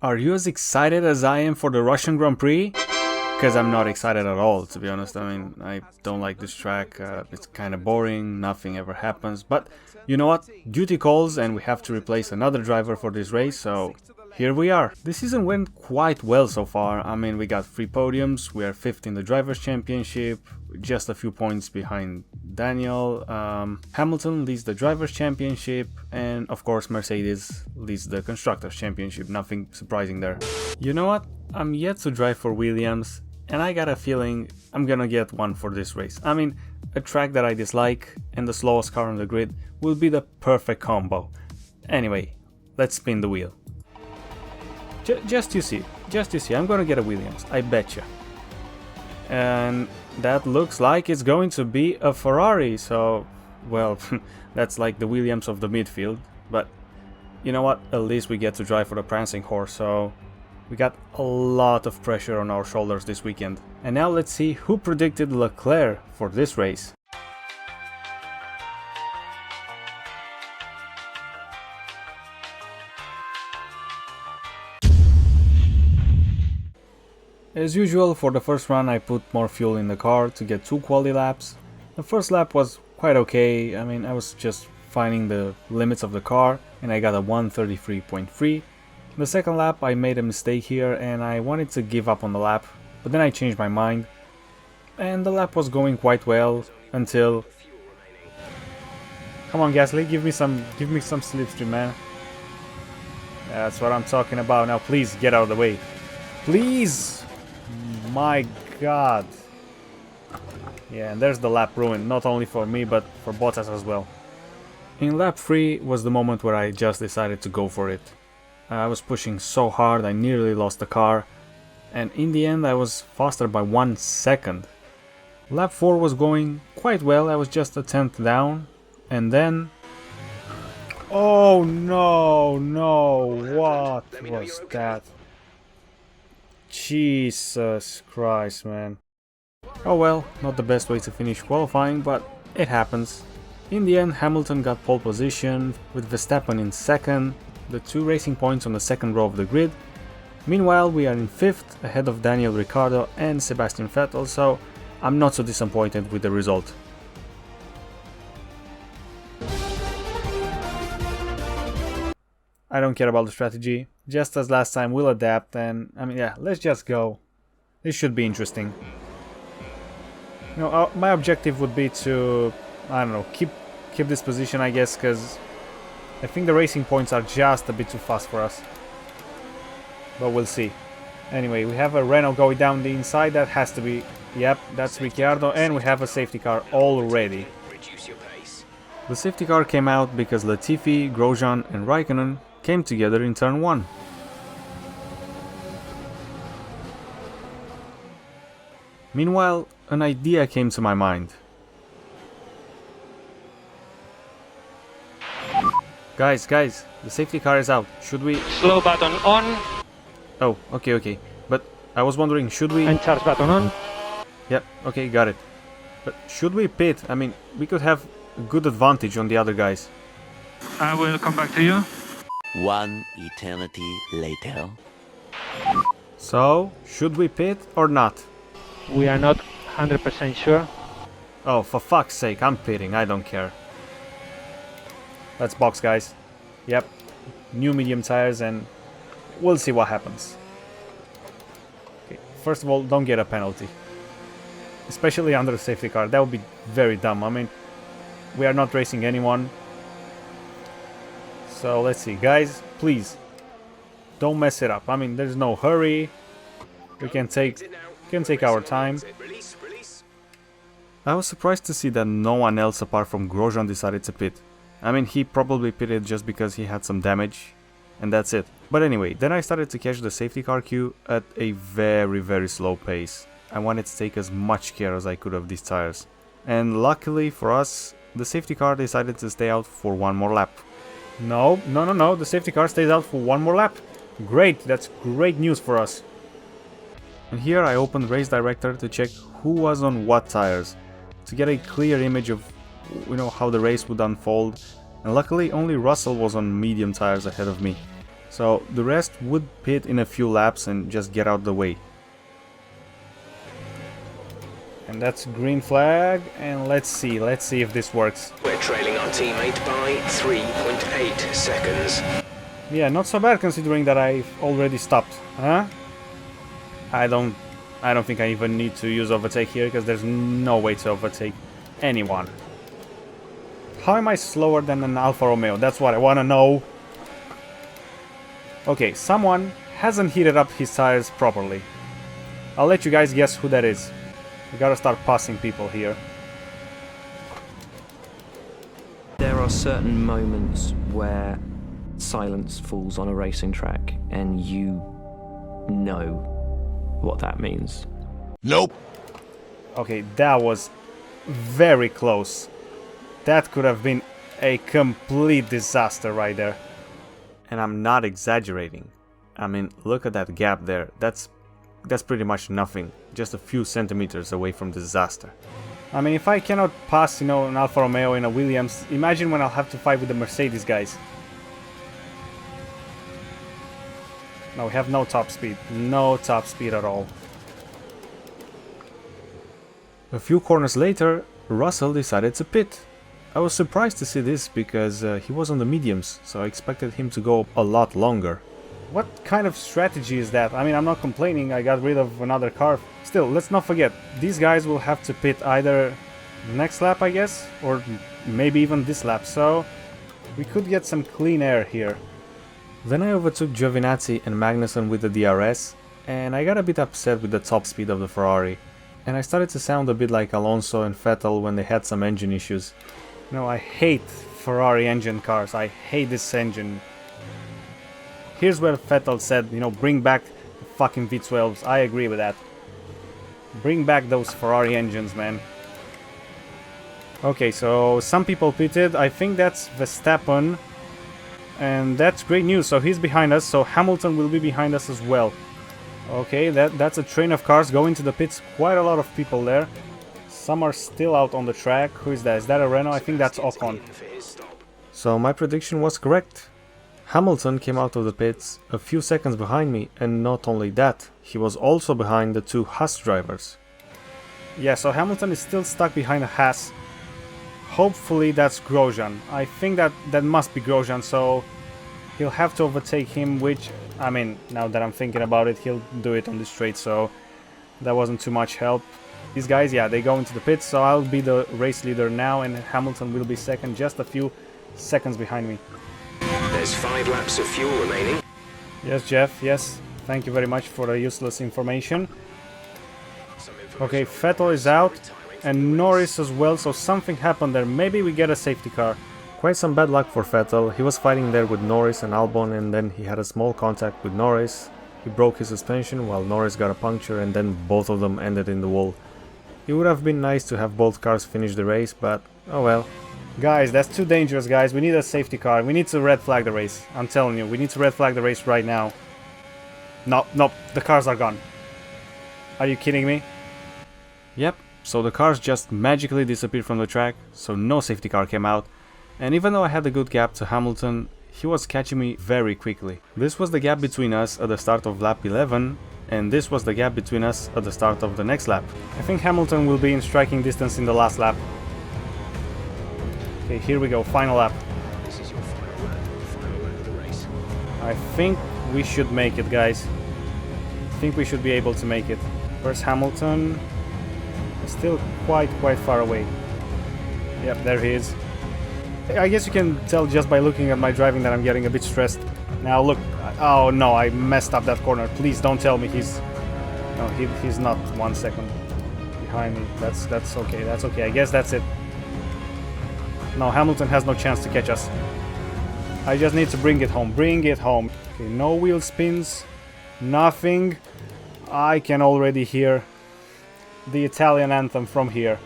Are you as excited as I am for the Russian Grand Prix? Because I'm not excited at all, to be honest. I mean, I don't like this track, it's kind of boring, nothing ever happens. But you know what? Duty calls and we have to replace another driver for this race, so here we are. This season went quite well so far. I mean, we got 3 podiums, we are 5th in the Drivers' Championship, just a few points behind Daniel. Hamilton leads the Drivers' Championship, and of course Mercedes leads the Constructors' Championship. Nothing surprising there. You know what? I'm yet to drive for Williams, and I got a feeling I'm gonna get one for this race. I mean, a track that I dislike and the slowest car on the grid will be the perfect combo. Anyway, let's spin the wheel. Just you see, I'm gonna get a Williams, I betcha. And that looks like it's going to be a Ferrari, so, well, that's like the Williams of the midfield. But, you know what, at least we get to drive for the prancing horse, so we got a lot of pressure on our shoulders this weekend. And now let's see who predicted Leclerc for this race. As usual, for the first run I put more fuel in the car to get 2 quali laps. The first lap was quite okay. I mean, I was just finding the limits of the car and I got a 133.3. The second lap I made a mistake here and I wanted to give up on the lap, but then I changed my mind. And the lap was going quite well until... Come on Gasly, give me some slipstream, man. That's what I'm talking about. Now please get out of the way. Please! My god. Yeah, and there's the lap ruined, not only for me but for Bottas as well. In lap 3 was the moment where I just decided to go for it. I was pushing so hard, I nearly lost the car, and in the end I was faster by 1 second. Lap 4 was going quite well, I was just a 10th down, and then... Oh no, what was that? Jesus Christ, man. Oh well, not the best way to finish qualifying, but it happens. In the end, Hamilton got pole position, with Verstappen in 2nd, the 2 racing points on the 2nd row of the grid. Meanwhile, we are in 5th, ahead of Daniel Ricciardo and Sebastian Vettel, so I'm not so disappointed with the result. I don't care about the strategy, just as last time we'll adapt and, I mean, yeah, let's just go. This should be interesting. You know, my objective would be to, I don't know, keep this position, I guess, because I think the racing points are just a bit too fast for us. But we'll see. Anyway, we have a Renault going down the inside, that has to be, yep, that's Ricciardo, and we have a safety car already. The safety car came out because Latifi, Grosjean and Raikkonen came together in turn 1. Meanwhile, an idea came to my mind. Guys, the safety car is out. Should we... Slow button on. Oh, okay. But I was wondering, should we... And charge button on. Yep, okay, got it. But should we pit? I mean, we could have a good advantage on the other guys. I will come back to you. 1 eternity later. So, should we pit or not? We are not 100% sure. Oh, for fuck's sake, I'm pitting, I don't care. Let's box, guys. Yep, new medium tires and we'll see what happens. Okay, first of all, don't get a penalty. Especially under a safety car, that would be very dumb. I mean, we are not racing anyone. So let's see, guys, please don't mess it up. I mean, there's no hurry. We can take our time. I was surprised to see that no one else apart from Grosjean decided to pit. I mean, he probably pitted just because he had some damage, and that's it. But anyway, then I started to catch the safety car queue at a very slow pace. I wanted to take as much care as I could of these tires. And luckily for us, the safety car decided to stay out for 1 more lap. No, the safety car stays out for 1 more lap. Great, that's great news for us. And here I opened Race Director to check who was on what tires, to get a clear image of, you know, how the race would unfold. And luckily only Russell was on medium tires ahead of me. So the rest would pit in a few laps and just get out the way. And that's green flag, and let's see if this works. We're trailing our teammate by 3.8 seconds. Yeah, not so bad considering that I've already stopped, huh? I don't think I even need to use overtake here, because there's no way to overtake anyone. How am I slower than an Alfa Romeo? That's what I want to know. Okay, someone hasn't heated up his tires properly. I'll let you guys guess who that is. We gotta start passing people here. There are certain moments where silence falls on a racing track and you know what that means. Nope. Okay, that was very close. That could have been a complete disaster right there. And I'm not exaggerating. I mean, look at that gap there. That's pretty much nothing. Just a few centimeters away from disaster. I mean, if I cannot pass, you know, an Alfa Romeo in a Williams, imagine when I'll have to fight with the Mercedes guys. No, we have no top speed. No top speed at all. A few corners later, Russell decided to pit. I was surprised to see this because he was on the mediums, so I expected him to go a lot longer. What kind of strategy is that? I mean, I'm not complaining, I got rid of another car. Still, let's not forget, these guys will have to pit either next lap, I guess, or maybe even this lap, so we could get some clean air here. Then I overtook Giovinazzi and Magnussen with the DRS, and I got a bit upset with the top speed of the Ferrari. And I started to sound a bit like Alonso and Vettel when they had some engine issues. You know, I hate Ferrari engine cars, I hate this engine. Here's where Vettel said, you know, bring back the fucking V12s. I agree with that. Bring back those Ferrari engines, man. Okay, so some people pitted. I think that's Verstappen. And that's great news. So he's behind us. So Hamilton will be behind us as well. Okay, that's a train of cars going to the pits. Quite a lot of people there. Some are still out on the track. Who is that? Is that a Renault? I think that's Ocon. So my prediction was correct. Hamilton came out of the pits a few seconds behind me, and not only that, he was also behind the two Haas drivers. Yeah, so Hamilton is still stuck behind a Haas. Hopefully that's Grosjean. I think that must be Grosjean, so he'll have to overtake him, which, I mean, now that I'm thinking about it, he'll do it on the straight, so that wasn't too much help. These guys, yeah, they go into the pits, so I'll be the race leader now, and Hamilton will be second, just a few seconds behind me. There's 5 laps of fuel remaining. Yes, Jeff, yes. Thank you very much for the useless information. Okay, Vettel is out, and Norris as well, so something happened there. Maybe we get a safety car. Quite some bad luck for Vettel. He was fighting there with Norris and Albon, and then he had a small contact with Norris. He broke his suspension while Norris got a puncture, and then both of them ended in the wall. It would have been nice to have both cars finish the race, but oh well. Guys, that's too dangerous, guys. We need a safety car. We need to red flag the race. I'm telling you, we need to red flag the race right now. No, the cars are gone. Are you kidding me? Yep, so the cars just magically disappeared from the track, so no safety car came out. And even though I had a good gap to Hamilton, he was catching me very quickly. This was the gap between us at the start of lap 11, and this was the gap between us at the start of the next lap. I think Hamilton will be in striking distance in the last lap. Okay, here we go, final lap. This is your final lap of the race. I think we should make it, guys. I think we should be able to make it. Where's Hamilton? Still quite far away. Yep, there he is. I guess you can tell just by looking at my driving that I'm getting a bit stressed. Now look, oh no, I messed up that corner. Please don't tell me he's... No, he's not 1 second behind me. That's okay, that's okay. I guess that's it. No, Hamilton has no chance to catch us. I just need to bring it home. Bring it home. Okay, no wheel spins. Nothing. I can already hear the Italian anthem from here.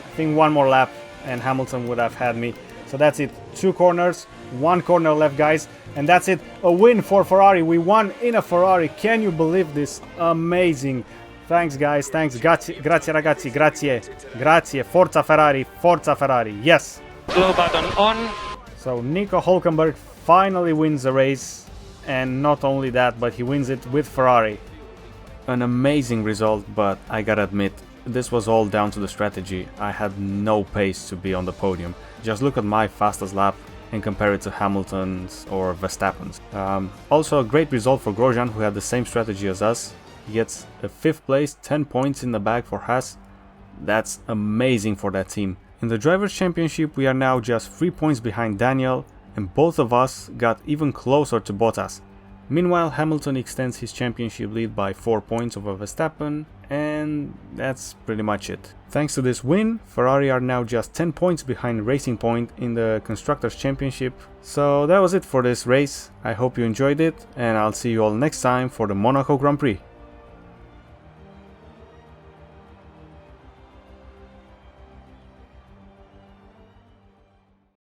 I think one more lap and Hamilton would have had me. So that's it. 2 corners, 1 corner left, guys. And that's it. A win for Ferrari. We won in a Ferrari. Can you believe this? Amazing. Thanks, guys. Thanks. Grazie ragazzi. Grazie. Grazie. Forza Ferrari. Forza Ferrari. Yes. Slow button on. So Nico Hulkenberg finally wins the race, and not only that, but he wins it with Ferrari. An amazing result, but I gotta admit, this was all down to the strategy. I had no pace to be on the podium. Just look at my fastest lap and compare it to Hamilton's or Verstappen's. Also a great result for Grosjean, who had the same strategy as us. He gets a 5th place, 10 points in the bag for Haas. That's amazing for that team. In the Drivers' Championship we are now just 3 points behind Daniel, and both of us got even closer to Bottas. Meanwhile, Hamilton extends his championship lead by 4 points over Verstappen, and that's pretty much it. Thanks to this win, Ferrari are now just 10 points behind Racing Point in the Constructors' Championship. So that was it for this race. I hope you enjoyed it, and I'll see you all next time for the Monaco Grand Prix.